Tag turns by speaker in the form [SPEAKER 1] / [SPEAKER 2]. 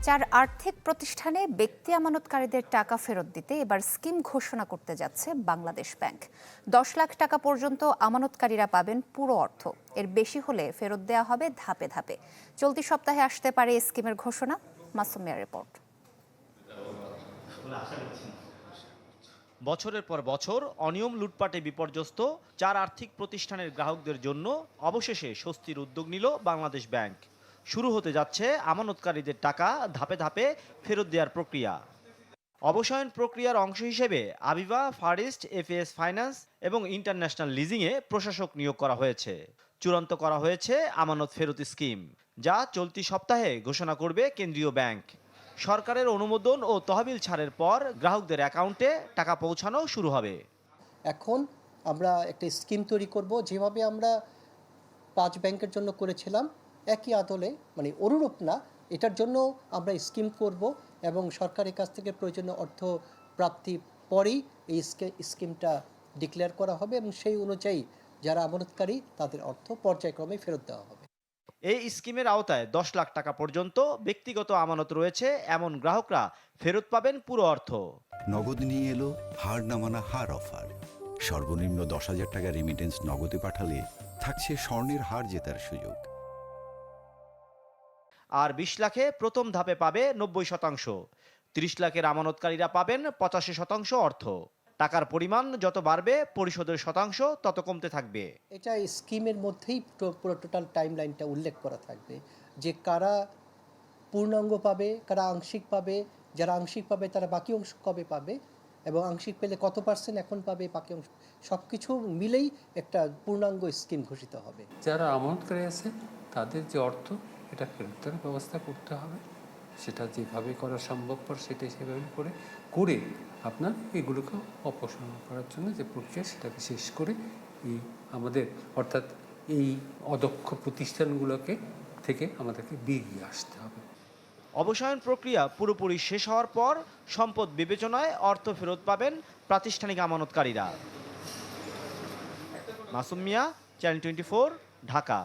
[SPEAKER 1] চার আর্থিক প্রতিষ্ঠানে ব্যক্তি আমানতকারীদের টাকা ফেরত দিতে এবার স্কিম ঘোষণা করতে যাচ্ছে বাংলাদেশ ব্যাংক। 10 লাখ টাকা পর্যন্ত আমানতকারীরা পাবেন পুরো অর্থ। এর বেশি হলে ফেরত দেওয়া হবে ধাপে ধাপে। চলতি সপ্তাহে আসতে পারে এই স্কিমের ঘোষণা। মাসুম মিয়ার রিপোর্ট।
[SPEAKER 2] বছরের পর বছর অনিয়ম লুটপাটে বিপর্যস্ত চার আর্থিক প্রতিষ্ঠানের গ্রাহকদের জন্য অবশেষে স্বস্তির উদ্যোগ নিল বাংলাদেশ ব্যাংক। শুরু হতে যাচ্ছে আমানতকারীদের টাকা ধাপে ধাপে ফেরত দেওয়ার প্রক্রিয়া। অবসায়ন প্রক্রিয়ার অংশ হিসেবে আবিবা, ফারিস্ট, এফএস ফাইন্যান্স এবং ইন্টারন্যাশনাল লিজিংয়ে প্রশাসক নিয়োগ করা হয়েছে। চূড়ান্ত করা হয়েছে আমানত ফেরত স্কিম, যা চলতি সপ্তাহে ঘোষণা করবে কেন্দ্রীয় ব্যাংক। সরকারের অনুমোদন ও তহবিল ছাড়ের পর গ্রাহকদের অ্যাকাউন্টে টাকা পৌঁছানো শুরু হবে।
[SPEAKER 3] এখন আমরা একটা স্কিম তৈরি করব, যেভাবে আমরা 5 ব্যাংকের জন্য করেছিলাম একই আদলে, মানে অনুরূপ না, এটার জন্য আমরা স্কিম করব এবং সরকারের কাছ থেকে প্রয়োজনীয় অর্থ প্রাপ্তি পরেই এই স্কিমটা ডিক্লেয়ার করা হবে এবং সেই অনুযায়ী যারা আমানতকারী তাদের অর্থ পর্যায়ক্রমে ফেরত দেওয়া হবে।
[SPEAKER 2] এই স্কিমের আওতায় 10 লাখ টাকা পর্যন্ত ব্যক্তিগত আমানত রয়েছে এমন গ্রাহকরা ফেরত পাবেন পুরো অর্থ।
[SPEAKER 4] নগদ নিয়ে এলো হার না মানা হার অফার। সর্বনিম্ন 10,000 টাকা রেমিটেন্স নগদে পাঠালে থাকছে স্বর্ণের হার জেতার সুযোগ।
[SPEAKER 2] আর 20 লাখে প্রথম ধাপে পাবে 90%, 30 লাখের আমানতকারীরা পাবেন 85% অর্থ। টাকার পরিমাণ যত বাড়বে পরিশোধের শতাংশ তত কমতে থাকবে।
[SPEAKER 3] এটা স্কিমের মধ্যেই পুরো টোটাল টাইমলাইনটা উল্লেখ করা থাকবে, যে কারা পূর্ণাঙ্গ পাবে, কারা আংশিক পাবে, যারা আংশিক পাবে তারা বাকি অংশ কবে পাবে এবং আংশিক পেলে কত পার্সেন্ট এখন পাবে, বাকি অংশ সব কিছু মিলেই একটা পূর্ণাঙ্গ স্কিম ঘোষিত হবে।
[SPEAKER 5] যারা আমানতকারী আছে তাদের যে অর্থ এটা ফেরতের ব্যবস্থা করতে হবে, সেটা যেভাবে করা সম্ভবপর সেটাই সেভাবে করে আপনার এগুলোকে অপসারণ করার জন্য যে প্রক্রিয়া সেটাকে শেষ করে এই আমাদের অর্থাৎ এই অদক্ষ প্রতিষ্ঠানগুলোকে থেকে আমাদেরকে বেরিয়ে আসতে হবে।
[SPEAKER 2] অবসায়ন প্রক্রিয়া পুরোপুরি শেষ হওয়ার পর সম্পদ বিবেচনায় অর্থ ফেরত পাবেন প্রাতিষ্ঠানিক আমানতকারীরা। মাসুম মিয়া, চ্যানেল 24, ঢাকা।